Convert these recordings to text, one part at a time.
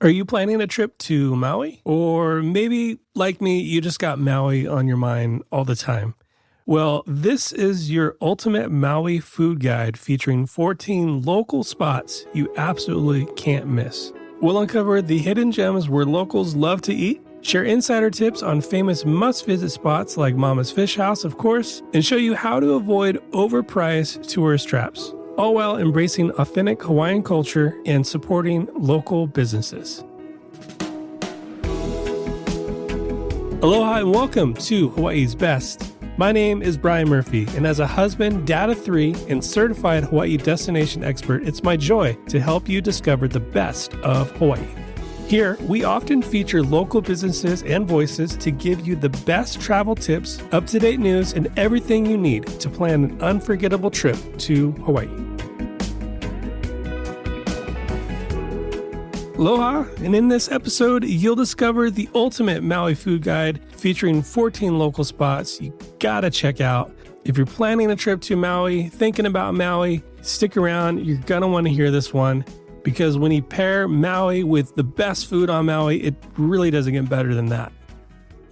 Are you planning a trip to Maui? Or maybe, like me, you just got Maui on your mind all the time. Well, this is your ultimate Maui food guide featuring 14 local spots you absolutely can't miss. We'll uncover the hidden gems where locals love to eat, share insider tips on famous must-visit spots like Mama's Fish House, of course, and show you how to avoid overpriced tourist traps, all while embracing authentic Hawaiian culture and supporting local businesses. Aloha and welcome to Hawaii's Best. My name is Brian Murphy, and as a husband, dad of 3, and certified Hawaii destination expert, it's my joy to help you discover the best of Hawaii. Here, we often feature local businesses and voices to give you the best travel tips, up-to-date news, and everything you need to plan an unforgettable trip to Hawaii. Aloha, and in this episode, you'll discover the ultimate Maui food guide featuring 14 local spots you gotta check out. If you're planning a trip to Maui, thinking about Maui, stick around, you're gonna wanna hear this one, because when you pair Maui with the best food on Maui, it really doesn't get better than that.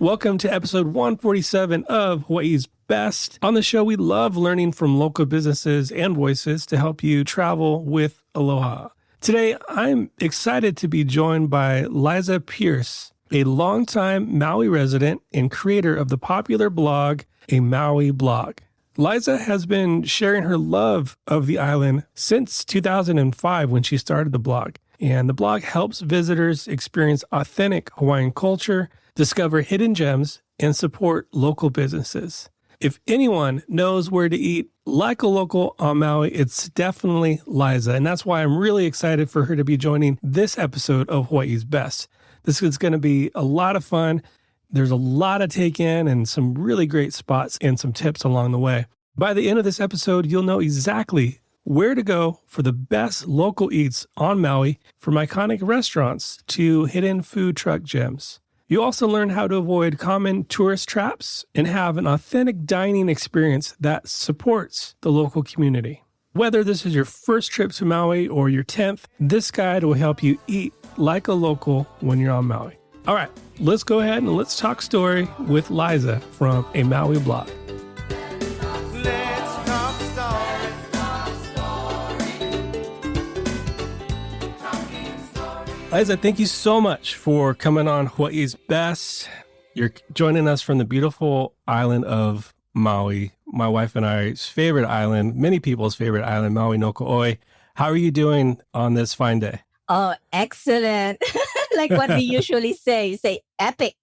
Welcome to episode 147 of Hawaii's Best. On the show, we love learning from local businesses and voices to help you travel with Aloha. Today, I'm excited to be joined by Liza Pierce, a longtime Maui resident and creator of the popular blog, A Maui Blog. Liza has been sharing her love of the island since 2005 when she started the blog. And the blog helps visitors experience authentic Hawaiian culture, discover hidden gems, and support local businesses. If anyone knows where to eat like a local on Maui, it's definitely Liza. And that's why I'm really excited for her to be joining this episode of Hawaii's Best. This is going to be a lot of fun. There's a lot to take in and some really great spots and some tips along the way. By the end of this episode, you'll know exactly where to go for the best local eats on Maui, from iconic restaurants to hidden food truck gems. You also learn how to avoid common tourist traps and have an authentic dining experience that supports the local community. Whether this is your first trip to Maui or your 10th, this guide will help you eat like a local when you're on Maui. All right, let's go ahead and let's talk story with Liza from A Maui Blog. Liza, thank you so much for coming on Hawaii's Best. You're joining us from the beautiful island of Maui, my wife and I's favorite island, many people's favorite island, Maui no Ko'oi. How are you doing on this fine day? Oh, excellent. Like what we usually say, you say epic.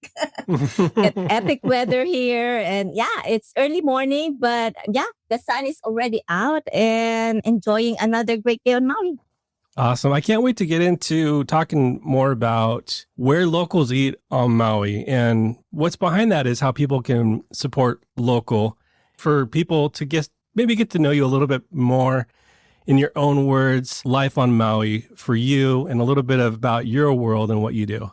Epic weather here. And yeah, it's early morning, but yeah, the sun is already out and enjoying another great day on Maui. Awesome. I can't wait to get into talking more about where locals eat on Maui. And what's behind that is how people can support local, for people to maybe get to know you a little bit more in your own words, life on Maui for you, and a little bit about your world and what you do.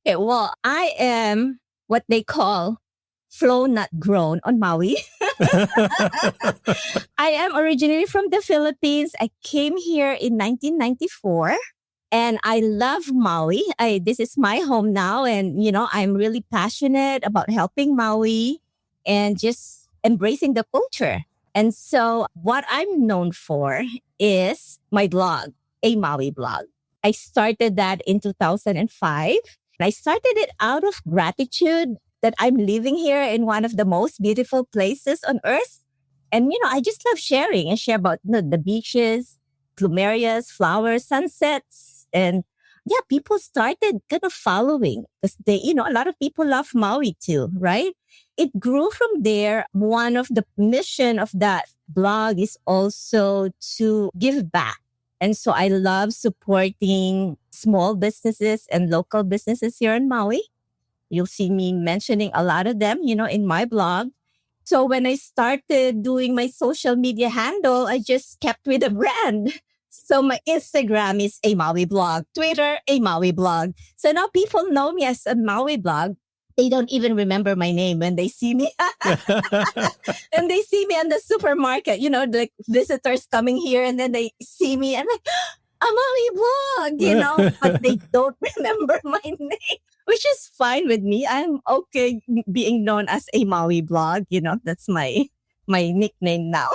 Okay, well, I am what they call flown, not grown on Maui. I am originally from the Philippines. I came here in 1994 and I love Maui. This is my home now. And, I'm really passionate about helping Maui and just embracing the culture. And so what I'm known for is my blog, A Maui Blog. I started that in 2005. I started it out of gratitude that I'm living here in one of the most beautiful places on earth. And, I just love sharing and share about the beaches, plumerias, flowers, sunsets. And yeah, people started kind of following because a lot of people love Maui too, right? It grew from there. One of the mission of that blog is also to give back. And so I love supporting small businesses and local businesses here in Maui. You'll see me mentioning a lot of them, in my blog. So when I started doing my social media handle, I just kept with a brand. So my Instagram is A Maui Blog, Twitter, A Maui Blog. So now people know me as A Maui Blog. They don't even remember my name when they see me. And they see me in the supermarket, like visitors coming here and then they see me and like, a Maui blog, you know, but they don't remember my name, which is fine with me. I'm okay being known as a Maui blog. You know, that's my nickname now.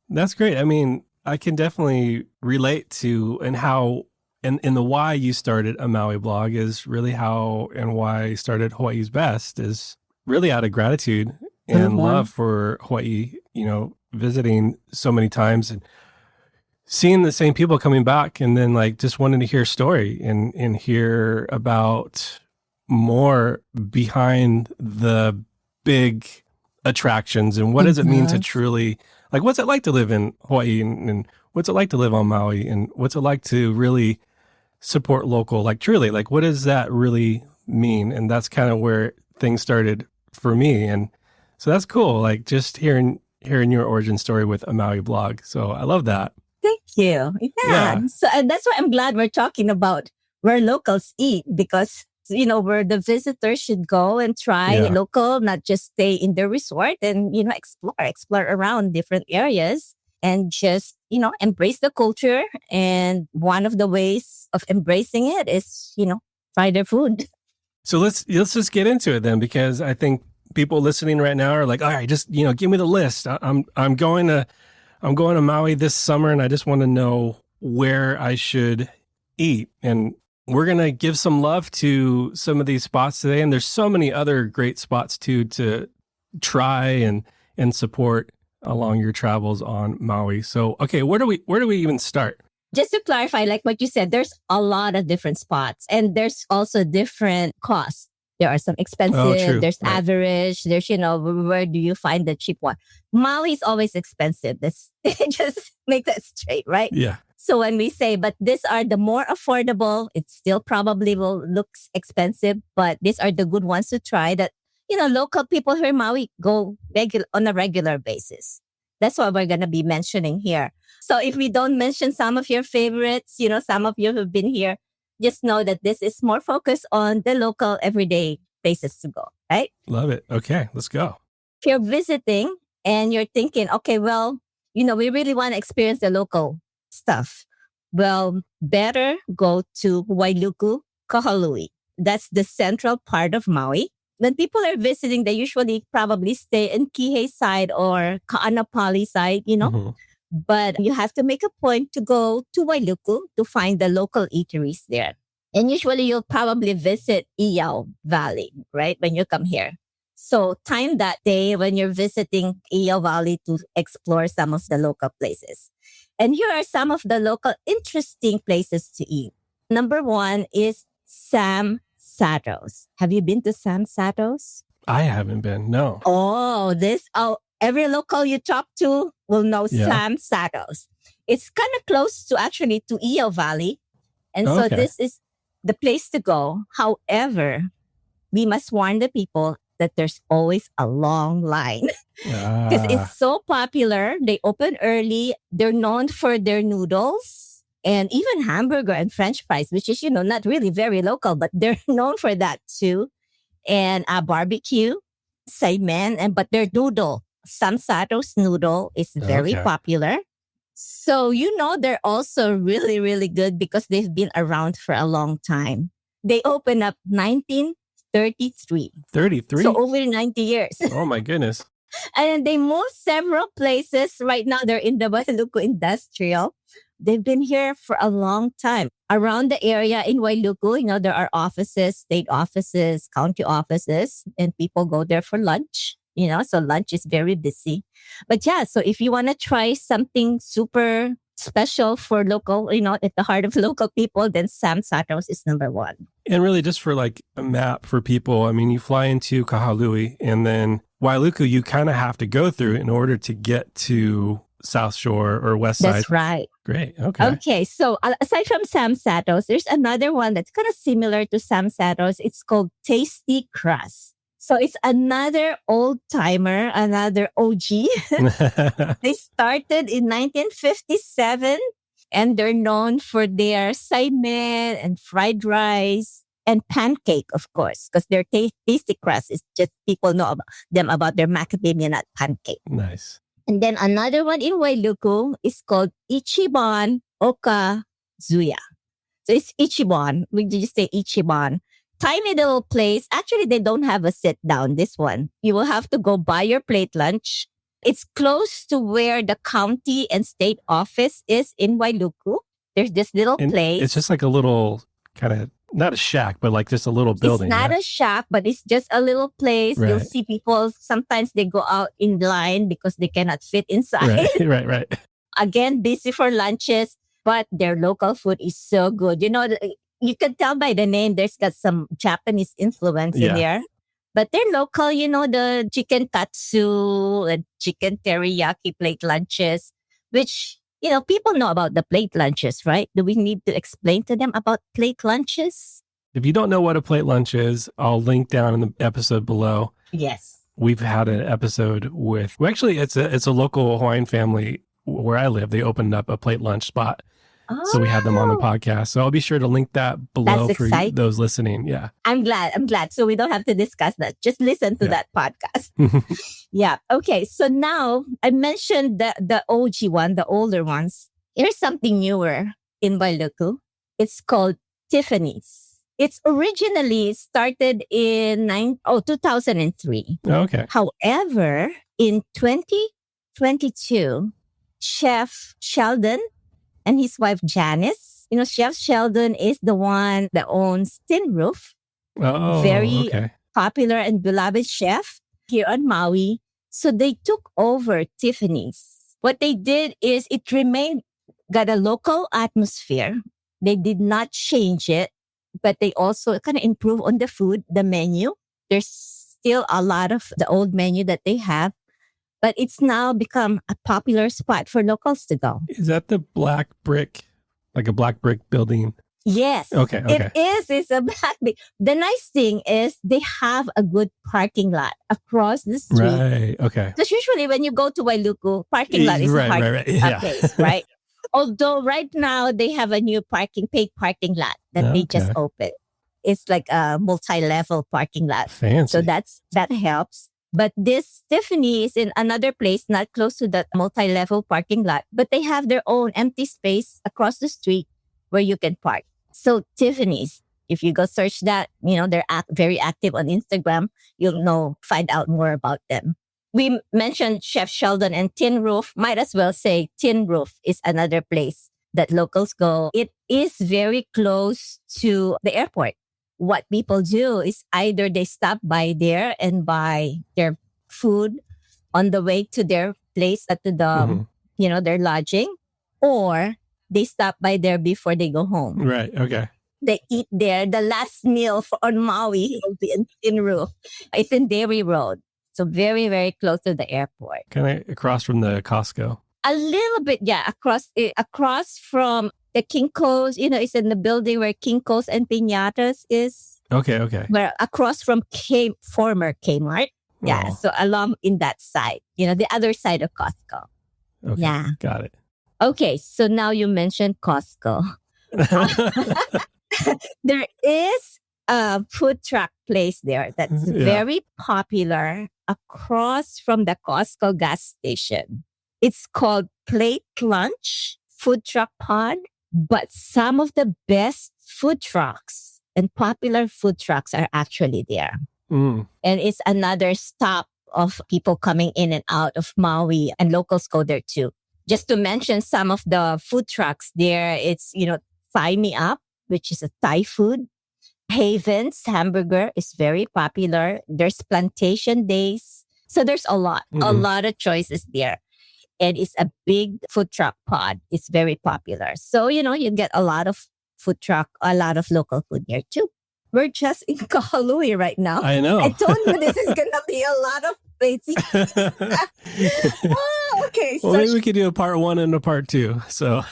That's great. I mean, I can definitely relate to and how and the why you started a Maui blog is really how and why I started Hawaii's Best is really out of gratitude and love for Hawaii, you know, visiting so many times and seeing the same people coming back and then like just wanting to hear a story and hear about more behind the big attractions and what does it mean to truly like what's it like to live in Hawaii and what's it like to live on Maui and what's it like to really support local, like truly, like what does that really mean? And that's kind of where things started for me. And so that's cool. Like just hearing your origin story with a Maui blog. So I love that. Thank you. Yeah. So and that's why I'm glad we're talking about where locals eat because, you know, where the visitors should go and try local, not just stay in the resort and, you know, explore around different areas and just, you know, embrace the culture. And one of the ways of embracing it is, you know, try their food. So let's just get into it then, because I think people listening right now are like, all right, just, you know, give me the list. I'm going to Maui this summer and I just want to know where I should eat. And we're going to give some love to some of these spots today. And there's so many other great spots too to try and support along your travels on Maui. So, okay, where do we even start? Just to clarify, like what you said, there's a lot of different spots and there's also different costs. There are some expensive, there's average, there's, you know, where do you find the cheap one? Maui is always expensive. This just make that straight, right? Yeah. So when we say, but these are the more affordable, it still probably will looks expensive, but these are the good ones to try that, you know, local people here in Maui go on a regular basis. That's what we're going to be mentioning here. So if we don't mention some of your favorites, you know, some of you who've been here, just know that this is more focused on the local everyday places to go, right? Love it. Okay, let's go. If you're visiting and you're thinking, okay, well, you know, we really want to experience the local stuff. Well, better go to Wailuku, Kahului. That's the central part of Maui. When people are visiting, they usually probably stay in Kihei side or Ka'anapali side, you know. Mm-hmm. But you have to make a point to go to Wailuku to find the local eateries there. And usually you'll probably visit Iyao Valley, right? When you come here. So time that day when you're visiting Iyao Valley to explore some of the local places. And here are some of the local interesting places to eat. Number one is Sam Sato's. Have you been to Sam Sato's? I haven't been, no. Every local you talk to will know Sam Sato's. It's kind of close to Iyao Valley. And so this is the place to go. However, we must warn the people that there's always a long line because it's so popular. They open early. They're known for their noodles and even hamburger and French fries, which is, you know, not really very local, but they're known for that too. And barbecue, saimen, but their noodle, Sam Sato's noodle is very popular. So, you know, they're also really, really good because they've been around for a long time. They opened up 1933. 33? So over 90 years. Oh my goodness. And they moved several places. Right now, they're in the Wailuku Industrial. They've been here for a long time. Around the area in Wailuku, you know, there are offices, state offices, county offices, and people go there for lunch. You know, so lunch is very busy. But yeah, so if you want to try something super special for local, you know, at the heart of local people, then Sam Sato's is number one. And really just for like a map for people, I mean, you fly into Kahului and then Wailuku, you kind of have to go through in order to get to South Shore or West Side. That's right. Great. Okay. Okay. So aside from Sam Sato's, there's another one that's kind of similar to Sam Sato's. It's called Tasty Crust. So it's another old timer, another OG. They started in 1957 and they're known for their saimen and fried rice and pancake, of course, because their tasty crust is just people know about their macadamia nut pancake. Nice. And then another one in Wailuku is called Ichiban Oka Zuya. So it's Ichiban. We just say Ichiban. Tiny little place. Actually, they don't have a sit down, this one. You will have to go buy your plate lunch. It's close to where the county and state office is in Wailuku. There's this little And place. it's just like a little kind of, not a shack, but like just a little building. It's not a shack, but it's just a little place. Right. You'll see people, sometimes they go out in line because they cannot fit inside. Right. Again, busy for lunches, but their local food is so good. You know, you can tell by the name, there's got some Japanese influence in there. But they're local, you know, the chicken katsu and chicken teriyaki plate lunches, which, you know, people know about the plate lunches, right? Do we need to explain to them about plate lunches? If you don't know what a plate lunch is, I'll link down in the episode below. Yes. We've had an episode with, well, actually, it's a local Hawaiian family where I live. They opened up a plate lunch spot. So we had them on the podcast. So I'll be sure to link that below for those listening. Yeah. I'm glad. So we don't have to discuss that. Just listen to that podcast. Yeah. Okay. So now I mentioned the OG one, the older ones. Here's something newer in Wailuku. It's called Tiffany's. It's originally started in 2003. Okay. However, in 2022, Chef Sheldon and his wife Janice. You know, Chef Sheldon is the one that owns Tin Roof. Oh, very popular and beloved chef here on Maui. So they took over Tiffany's. What they did is it remained, got a local atmosphere. They did not change it, but they also kind of improved on the food, the menu. There's still a lot of the old menu that they have, but it's now become a popular spot for locals to go. Is that the black brick, like a black brick building? Yes. Okay. It is. It's a black brick. The nice thing is they have a good parking lot across the street. Right. Okay. Because usually when you go to Wailuku, parking lot is a hard place, right? Although right now they have a new paid parking lot that they just opened. It's like a multi-level parking lot. Fancy. So that helps. But this Tiffany is in another place, not close to that multi-level parking lot, but they have their own empty space across the street where you can park. So Tiffany's, if you go search that, you know, they're very active on Instagram. You'll find out more about them. We mentioned Chef Sheldon and Tin Roof. Might as well say Tin Roof is another place that locals go. It is very close to the airport. What people do is either they stop by there and buy their food on the way to their place, to the, their lodging, or they stop by there before they go home. Right. Okay. They eat there. The last meal on Maui will be in Tin Roof. It's in Dairy Road. So very, very close to the airport. Kind of across from the Costco. A little bit, yeah. Across from the Kinko's, it's in the building where Kinko's and Piñatas is. Okay. Where across from former Kmart. Yeah. Oh. So along in that side, the other side of Costco. Okay. Yeah. Got it. Okay. So now you mentioned Costco. There is a food truck place there that's very popular across from the Costco gas station. It's called Plate Lunch Food Truck Pod. But some of the best food trucks and popular food trucks are actually there. And it's another stop of people coming in and out of Maui, and locals go there too. Just to mention some of the food trucks there, it's, Thigh Me Up, which is a Thai food. Haven's hamburger is very popular. There's Plantation Days. So there's a lot of choices there. And it's a big food truck pod. It's very popular. So, you get a lot of food truck, a lot of local food here too. We're just in Kahului right now. I know. I told you this is going to be a lot of places. Okay. Well, maybe we could do a part 1 and a part 2. So.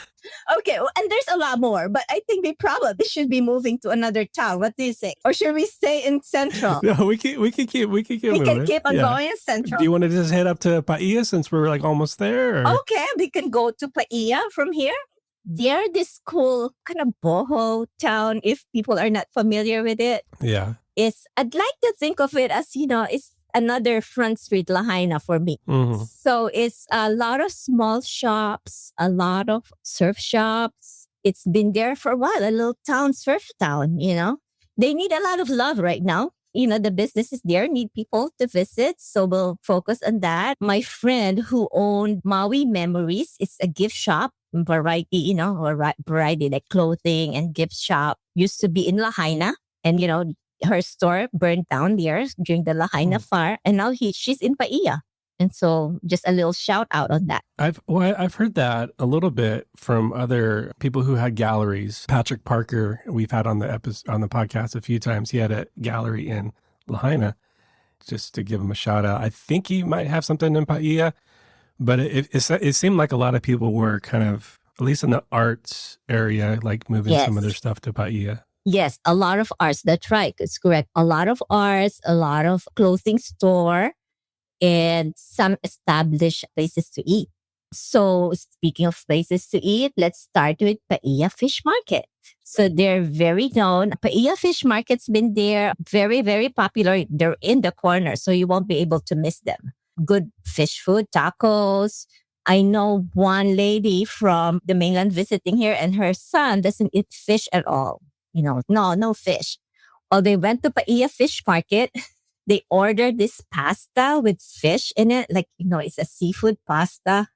Okay, and there's a lot more, but I think we probably should be moving to another town. What do you think? Or should we stay in Central? No, we can keep moving. We can keep on going in Central. Do you want to just head up to Paia since we're like almost there? Or? Okay, we can go to Paia from here. They're this cool kind of boho town, if people are not familiar with it. Yeah. I'd like to think of it as, it's another Front Street Lahaina for me. So it's a lot of small shops, a lot of surf shops. It's been there for a while, a little town, surf town, They need a lot of love right now. The businesses there need people to visit. So we'll focus on that. My friend who owned Maui Memories, it's a gift shop, variety, variety like clothing and gift shop. Used to be in Lahaina. And, her store burned down there during the Lahaina fire. And now she's in Paia. And so just a little shout out on that. I've heard that a little bit from other people who had galleries. Patrick Parker, we've had on the podcast a few times. He had a gallery in Lahaina, just to give him a shout out. I think he might have something in Paia, but it seemed like a lot of people were kind of, at least in the arts area, like moving some of their stuff to Paia. Yes, a lot of arts. That's right. It's correct. A lot of arts, a lot of clothing store, and some established places to eat. So speaking of places to eat, let's start with Paia Fish Market. So they're very known. Paia Fish Market's been there, very, very popular. They're in the corner, so you won't be able to miss them. Good fish food, tacos. I know one lady from the mainland visiting here, and her son doesn't eat fish at all. No fish. Well, they went to Paia Fish Market. They ordered this pasta with fish in it. Like, it's a seafood pasta.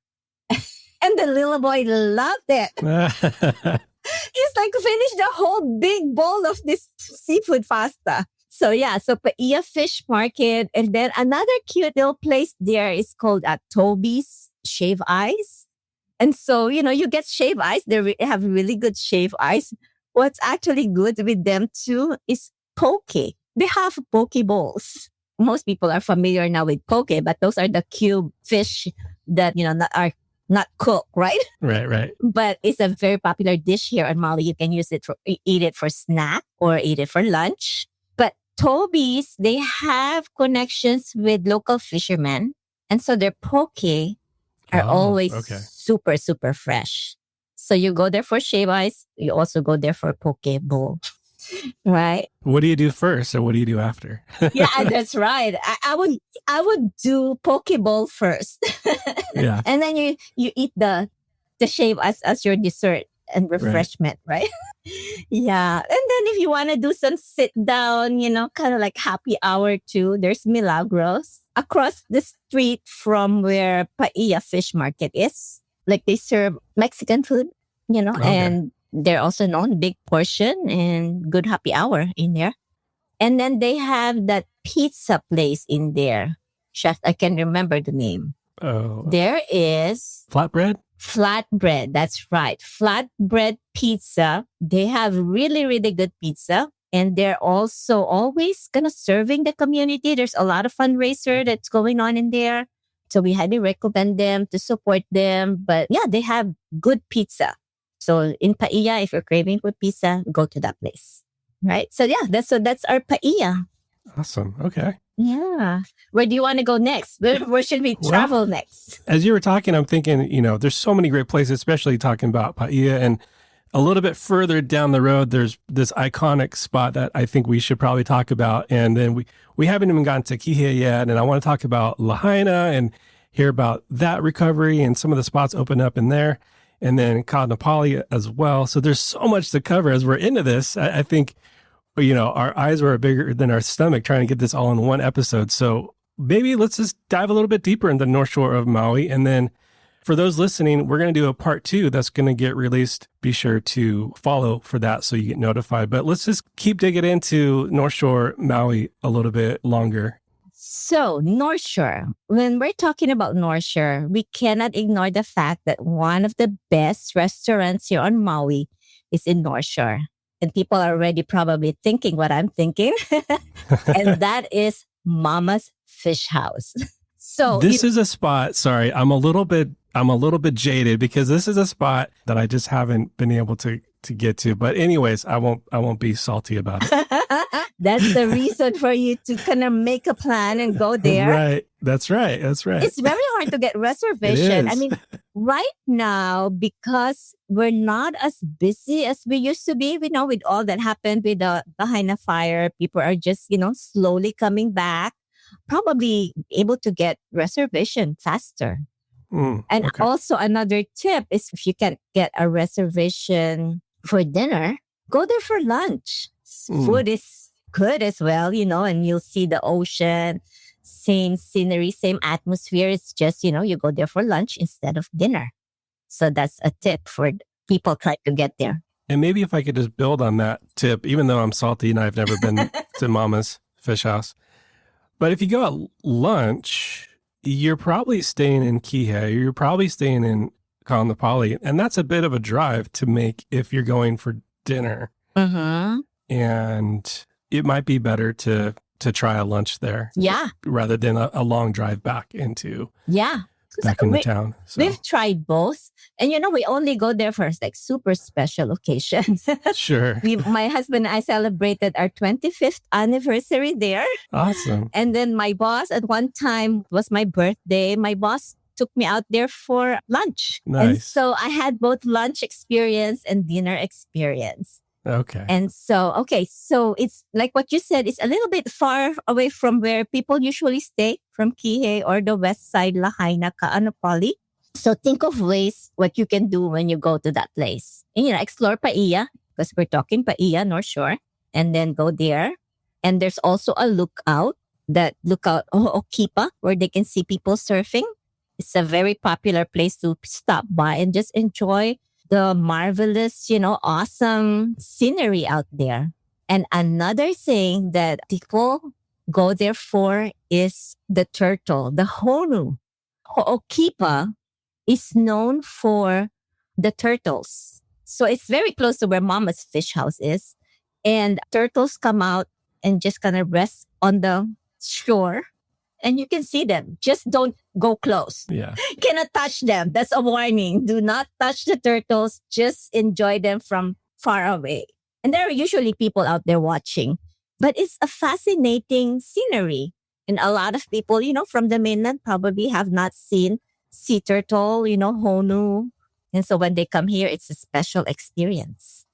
And the little boy loved it. He's like finished the whole big bowl of this seafood pasta. So Paia Fish Market. And then another cute little place there is called Toby's Shave Ice. And so, you get shave ice. They have really good shave ice. What's actually good with them too is poke. They have poke bowls. Most people are familiar now with poke, but those are the cube fish that, are not cooked, right? Right. But it's a very popular dish here in Maui. You can eat it for snack or eat it for lunch. But Toby's, they have connections with local fishermen. And so their poke are always super, super fresh. So you go there for shave ice. You also go there for poke bowl. Right. What do you do first or what do you do after? Yeah, that's right. I would do poke bowl first. Yeah. And then you eat the shave as your dessert and refreshment, right? Yeah. And then if you want to do some sit down, kind of like happy hour too, there's Milagros across the street from where Paia Fish Market is. Like they serve Mexican food, and they're also known big portion and good happy hour in there. And then they have that pizza place in there. Chef, I can remember the name. Oh. There is Flatbread? Flatbread. That's right. Flatbread pizza. They have really, really good pizza. And they're also always kind of serving the community. There's a lot of fundraiser that's going on in there. So we highly recommend them to support them. But yeah, they have good pizza. So in Paia, if you're craving for pizza, go to that place. Right? So yeah, that's our Paia. Awesome. Okay. Yeah. Where do you want to go next? Where should we travel next? As you were talking, I'm thinking, there's so many great places, especially talking about Paia. And a little bit further down the road, there's this iconic spot that I think we should probably talk about. And then we haven't even gotten to Kihei yet. And I want to talk about Lahaina and hear about that recovery and some of the spots open up in there. And then Kaanapali as well. So there's so much to cover as we're into this. I think, our eyes were bigger than our stomach trying to get this all in one episode. So maybe let's just dive a little bit deeper into the North Shore of Maui. And then for those listening, we're going to do a part 2 that's going to get released. Be sure to follow for that so you get notified. But let's just keep digging into North Shore Maui a little bit longer. So North Shore, when we're talking about North Shore, we cannot ignore the fact that one of the best restaurants here on Maui is in North Shore. And people are already probably thinking what I'm thinking. And that is Mama's Fish House. So this is a spot, sorry, I'm a little bit jaded because this is a spot that I just haven't been able to get to. But anyways, I won't be salty about it. That's the reason for you to kind of make a plan and go there. Right. That's right. It's very hard to get reservation. I mean, right now, because we're not as busy as we used to be, with all that happened with the Lahaina fire, people are just, slowly coming back, probably able to get reservation faster. And Okay. also another tip is if you can get a reservation for dinner, go there for lunch. Food is good as well, and you'll see the ocean, same scenery, same atmosphere. It's just, you go there for lunch instead of dinner. So that's a tip for people trying to get there. And maybe if I could just build on that tip, even though I'm salty and I've never been to Mama's Fish House. But if you go at lunch, you're probably staying in Kihei, you're probably staying in Kaanapali, and that's a bit of a drive to make if you're going for dinner. Mm-hmm. And it might be better to try a lunch there. Yeah. Rather than a long drive back into town. So. We've tried both. And we only go there for like super special occasions. Sure. My husband and I celebrated our 25th anniversary there. Awesome. And then my boss, at one time, was my birthday. My boss took me out there for lunch. Nice. And so I had both lunch experience and dinner experience. Okay. And so it's like what you said, it's a little bit far away from where people usually stay, from Kihei or the west side, Lahaina, Kaanapali. So think of ways what you can do when you go to that place. And, explore Paia, because we're talking Paia, North Shore, and then go there. And there's also a lookout Okipa, where they can see people surfing. It's a very popular place to stop by and just enjoy the marvelous, awesome scenery out there. And another thing that people go there for is the turtle, the honu. Ho'okipa is known for the turtles. So it's very close to where Mama's Fish House is. And turtles come out and just kind of rest on the shore. And you can see them. Just don't go close. Yeah. Cannot touch them. That's a warning. Do not touch the turtles. Just enjoy them from far away. And there are usually people out there watching. But it's a fascinating scenery. And a lot of people, from the mainland probably have not seen sea turtle, honu. And so when they come here, it's a special experience.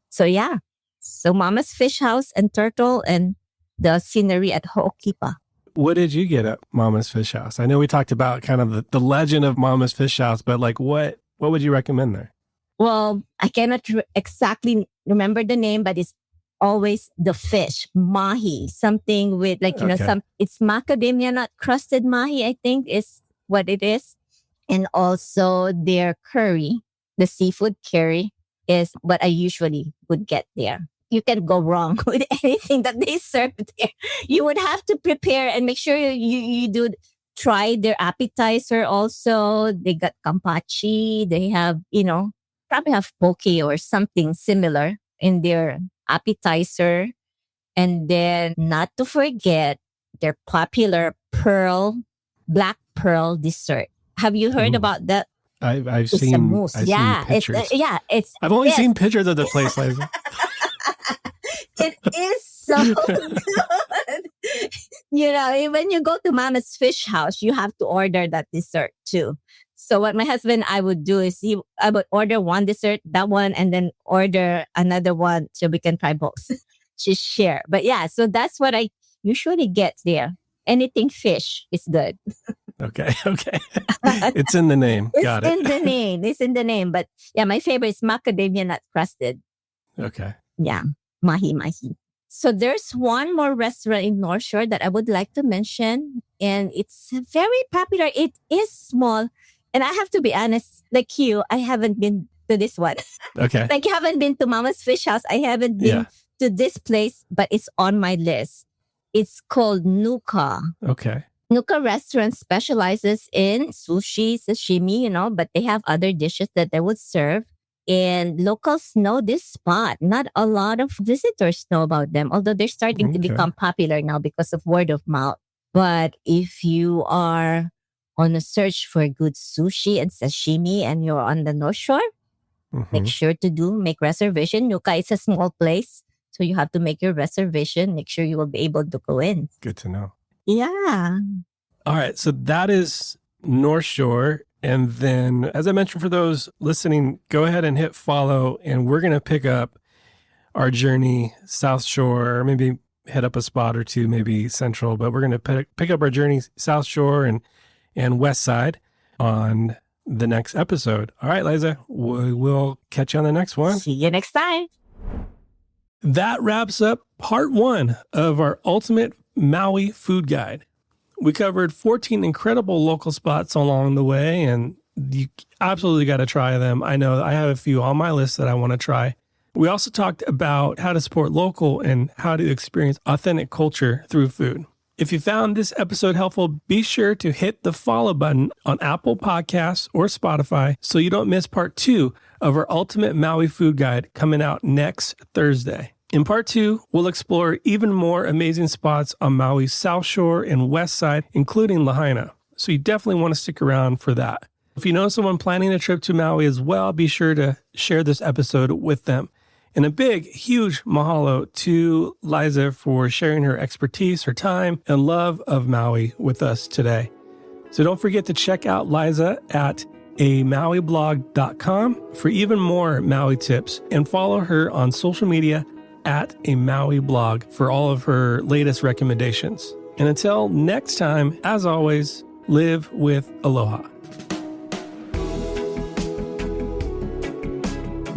So yeah. So Mama's Fish House and turtle and the scenery at Ho'okipa. What did you get at Mama's Fish House? I know we talked about kind of the legend of Mama's Fish House, but like what would you recommend there? Well, I cannot exactly remember the name, but it's always the fish, mahi, something with it's macadamia nut crusted mahi, I think is what it is. And also their curry, the seafood curry is what I usually would get there. You can go wrong with anything that they serve there. You would have to prepare and make sure you do try their appetizer also. They got kampachi. They have, probably have poke or something similar in their appetizer. And then not to forget their popular black pearl dessert. Have you heard about that? I've seen pictures. I've only seen pictures of the place, Liza. It is so good. When you go to Mama's Fish House, you have to order that dessert too. So what my husband and I would do is I would order one dessert, that one, and then order another one so we can try both. Just share. But yeah, so that's what I usually get there. Anything fish is good. Okay. It's in the name. Got it. It's in the name. But yeah, my favorite is macadamia nut crusted. Okay. Yeah. Mahi. So there's one more restaurant in North Shore that I would like to mention. And it's very popular. It is small. And I have to be honest, like you, I haven't been to this one. Okay. Like you haven't been to Mama's Fish House. I haven't been to this place, but it's on my list. It's called Nuka. Okay. Nuka restaurant specializes in sushi, sashimi, but they have other dishes that they would serve. And locals know this spot. Not a lot of visitors know about them, although they're starting to become popular now because of word of mouth. But if you are on a search for good sushi and sashimi and you're on the North Shore, make sure to make reservation. Nuka is a small place, so you have to make your reservation. Make sure you will be able to go in. Good to know. Yeah. All right. So that is North Shore. And then, as I mentioned, for those listening, go ahead and hit follow. And we're going to pick up our journey South Shore, maybe hit up a spot or two, maybe Central. But we're going to pick up our journey South Shore and West Side. on the next episode. All right, Liza, we will catch you on the next one. See you next time. That wraps up part 1 of our ultimate Maui food guide. We covered 14 incredible local spots along the way, and you absolutely got to try them. I know I have a few on my list that I want to try. We also talked about how to support local and how to experience authentic culture through food. If you found this episode helpful, be sure to hit the follow button on Apple Podcasts or Spotify so you don't miss part 2 of our ultimate Maui food guide coming out next Thursday. In part 2, we'll explore even more amazing spots on Maui's South Shore and West Side, including Lahaina. So you definitely want to stick around for that. If you know someone planning a trip to Maui as well, be sure to share this episode with them. And a big, huge mahalo to Liza for sharing her expertise, her time, and love of Maui with us today. So don't forget to check out Liza at amauiblog.com for even more Maui tips, and follow her on social media at a Maui blog for all of her latest recommendations. And until next time, as always, live with aloha.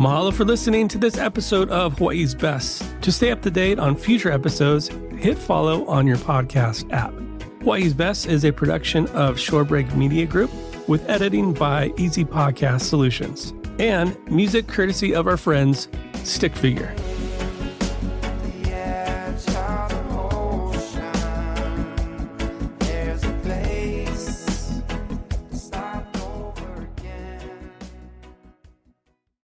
Mahalo for listening to this episode of Hawaii's Best. To stay up to date on future episodes, hit follow on your podcast app. Hawaii's Best is a production of Shorebreak Media Group with editing by Easy Podcast Solutions and music courtesy of our friends Stick Figure.